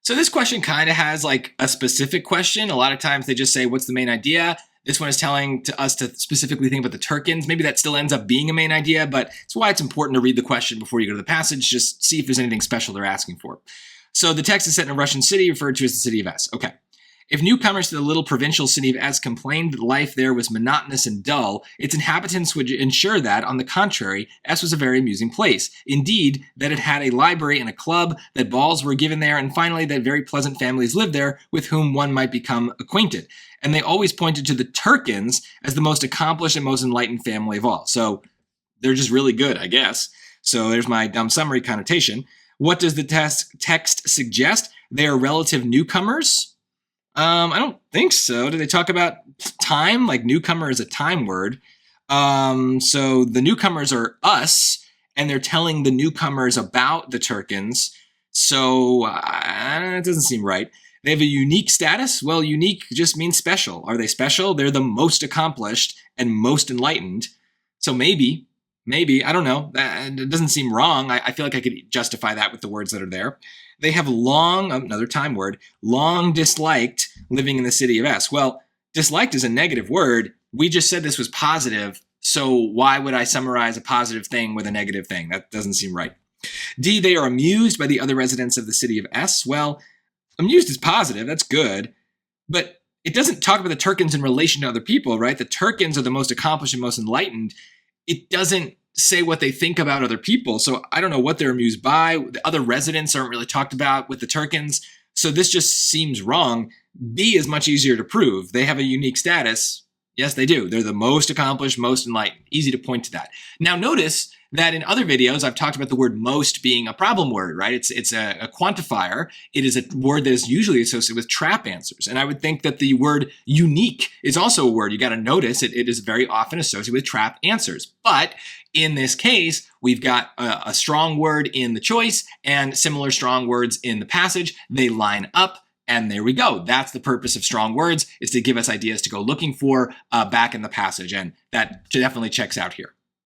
So this question kind of has like a specific question. A lot of times they just say, what's the main idea? This one is telling to us to specifically think about the Turkins. Maybe that still ends up being a main idea, but it's why it's important to read the question before you go to the passage. Just see if there's anything special they're asking for. So the text is set in a Russian city referred to as the city of S. Okay. If newcomers to the little provincial city of S complained that life there was monotonous and dull, its inhabitants would ensure that, on the contrary, S was a very amusing place. Indeed, that it had a library and a club, that balls were given there, and finally that very pleasant families lived there with whom one might become acquainted. And they always pointed to the Turkins as the most accomplished and most enlightened family of all. So they're just really good, I guess. So there's my dumb summary connotation. What does the text suggest? They are relative newcomers. I don't think so. Do they talk about time? Like newcomer is a time word. So the newcomers are us, and they're telling the newcomers about the Turkins. So it doesn't seem right. They have a unique status. Well, unique just means special. Are they special? They're the most accomplished and most enlightened. So maybe, I don't know. It doesn't seem wrong. I feel like I could justify that with the words that are there. They have long, another time word, long disliked living in the city of S. Well, disliked is a negative word. We just said this was positive. So why would I summarize a positive thing with a negative thing? That doesn't seem right. D, they are amused by the other residents of the city of S. Well, amused is positive. That's good. But it doesn't talk about the Turkins in relation to other people, right? The Turkins are the most accomplished and most enlightened. It doesn't say what they think about other people. So I don't know what they're amused by. The other residents aren't really talked about with the Turkins. So this just seems wrong. B is much easier to prove. They have a unique status. Yes, they do. They're the most accomplished, most enlightened. Easy to point to that. Now notice that in other videos, I've talked about the word most being a problem word, right? It's a quantifier. It is a word that is usually associated with trap answers. And I would think that the word unique is also a word. You got to notice it is very often associated with trap answers. But in this case, we've got a strong word in the choice and similar strong words in the passage. They line up. And there we go. That's the purpose of strong words, is to give us ideas to go looking for back in the passage. And that definitely checks out here.